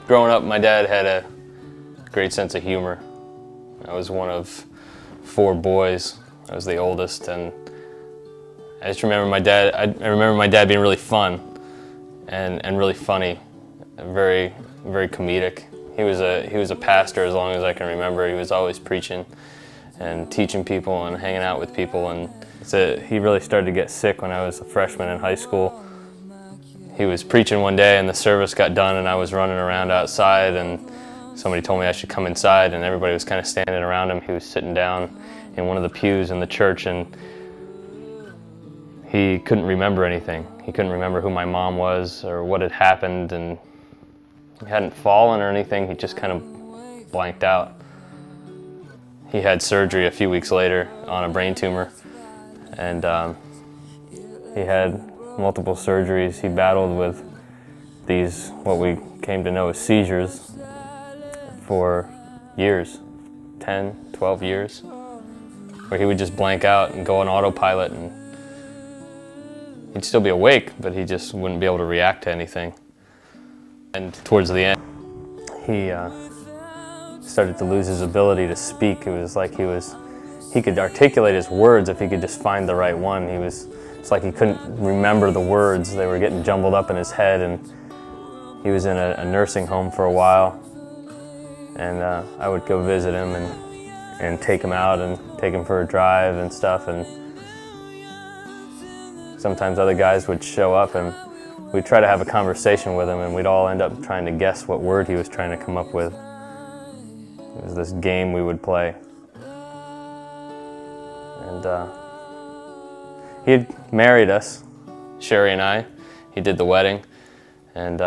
Growing up, my dad had a great sense of humor. I was one of 4 boys. I was the oldest, and I just remember my dad. I remember my dad being really fun and really funny, very comedic. He was a pastor as long as I can remember. He was always preaching and teaching people and hanging out with people. And he really started to get sick when I was a freshman in high school. He was preaching one day and the service got done and I was running around outside and somebody told me I should come inside and everybody was kind of standing around him. He was sitting down in one of the pews in the church and he couldn't remember anything. He couldn't remember who my mom was or what had happened, and he hadn't fallen or anything. He just kind of blanked out. He had surgery a few weeks later on a brain tumor, and he had multiple surgeries. He battled with these, what we came to know as seizures, for years, 10, 12 years, where he would just blank out and go on autopilot, and he'd still be awake, but he just wouldn't be able to react to anything. And towards the end, he started to lose his ability to speak. It was like he could articulate his words if he could just find the right one. It's like he couldn't remember the words. They were getting jumbled up in his head, and he was in a nursing home for a while. And I would go visit him and take him out and take him for a drive and stuff. And sometimes other guys would show up and we'd try to have a conversation with him, and we'd all end up trying to guess what word he was trying to come up with. It was this game we would play. And he had married us, Sherry and I. He did the wedding, and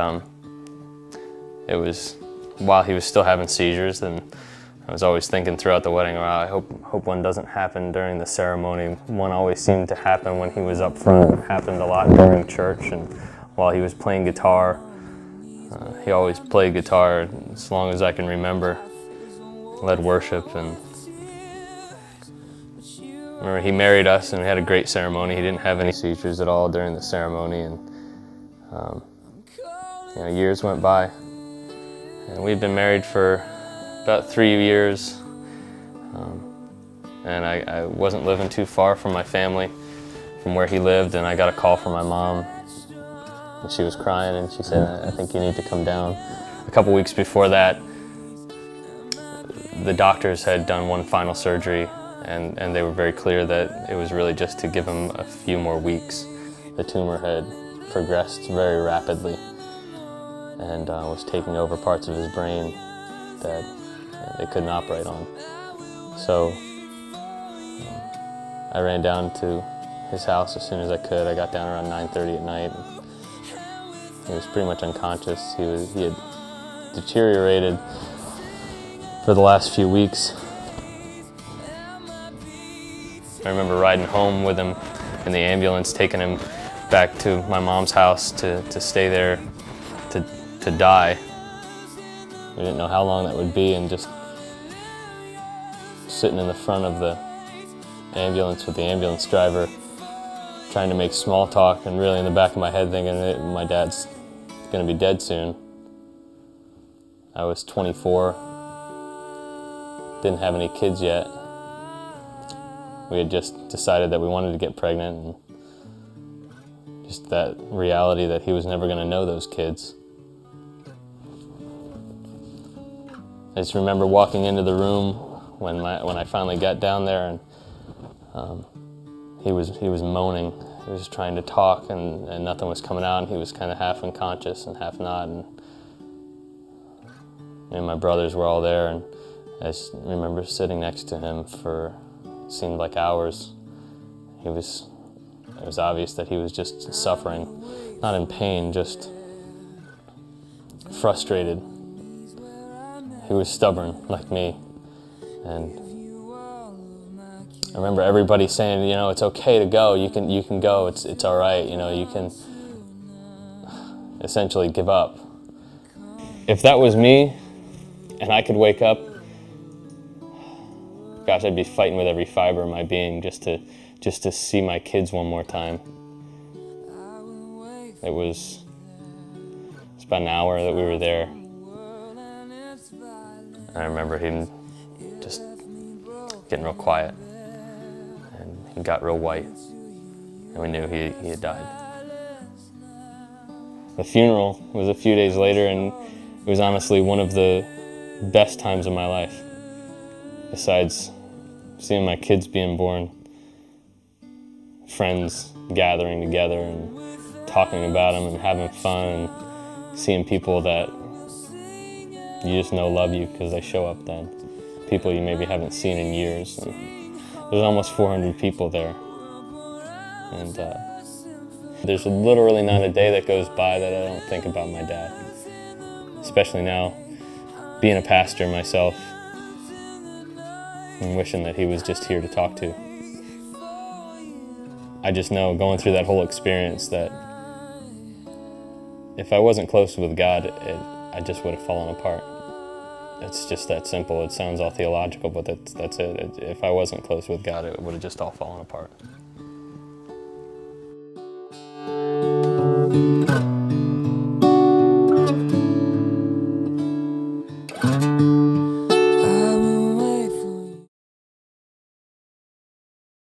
it was while he was still having seizures, and I was always thinking throughout the wedding, wow, I hope one doesn't happen during the ceremony. One always seemed to happen when he was up front. It happened a lot during church, and while he was playing guitar. He always played guitar as long as I can remember, led worship, and remember he married us and we had a great ceremony. He didn't have any seizures at all during the ceremony, and years went by. And we'd been married for about 3 years, and I wasn't living too far from my family, from where he lived, and I got a call from my mom. And she was crying, and she said, I think you need to come down. A couple weeks before that, the doctors had done one final surgery, and they were very clear that it was really just to give him a few more weeks. The tumor had progressed very rapidly and was taking over parts of his brain that they couldn't operate on. So I ran down to his house as soon as I could. I got down around 9:30 at night. He was pretty much unconscious. He had deteriorated for the last few weeks. I remember riding home with him in the ambulance, taking him back to my mom's house to stay there to die. We didn't know how long that would be, and just sitting in the front of the ambulance with the ambulance driver, trying to make small talk, and really in the back of my head thinking that my dad's going to be dead soon. I was 24, didn't have any kids yet. We had just decided that we wanted to get pregnant, and just that reality that he was never going to know those kids. I just remember walking into the room when I finally got down there, and he was moaning. He was trying to talk, and nothing was coming out, and he was kind of half unconscious and half not. And me and my brothers were all there, and I just remember sitting next to him for, it seemed like hours. It was obvious that he was just suffering, not in pain, just frustrated. He was stubborn like me, and I remember everybody saying, it's okay to go. You can go. It's all right. You can essentially give up. If that was me, and I could wake up, gosh, I'd be fighting with every fiber of my being just to see my kids one more time. It's about an hour that we were there. I remember him just getting real quiet, and he got real white, and we knew he had died. The funeral was a few days later, and it was honestly one of the best times of my life. Besides seeing my kids being born, friends gathering together and talking about them and having fun, and seeing people that you just know love you because they show up then. People you maybe haven't seen in years. And there's almost 400 people there. And there's literally not a day that goes by that I don't think about my dad. Especially now, being a pastor myself, and wishing that he was just here to talk to. I just know, going through that whole experience, that if I wasn't close with God, I just would have fallen apart. It's just that simple. It sounds all theological, but that's it. If I wasn't close with God, it would have just all fallen apart.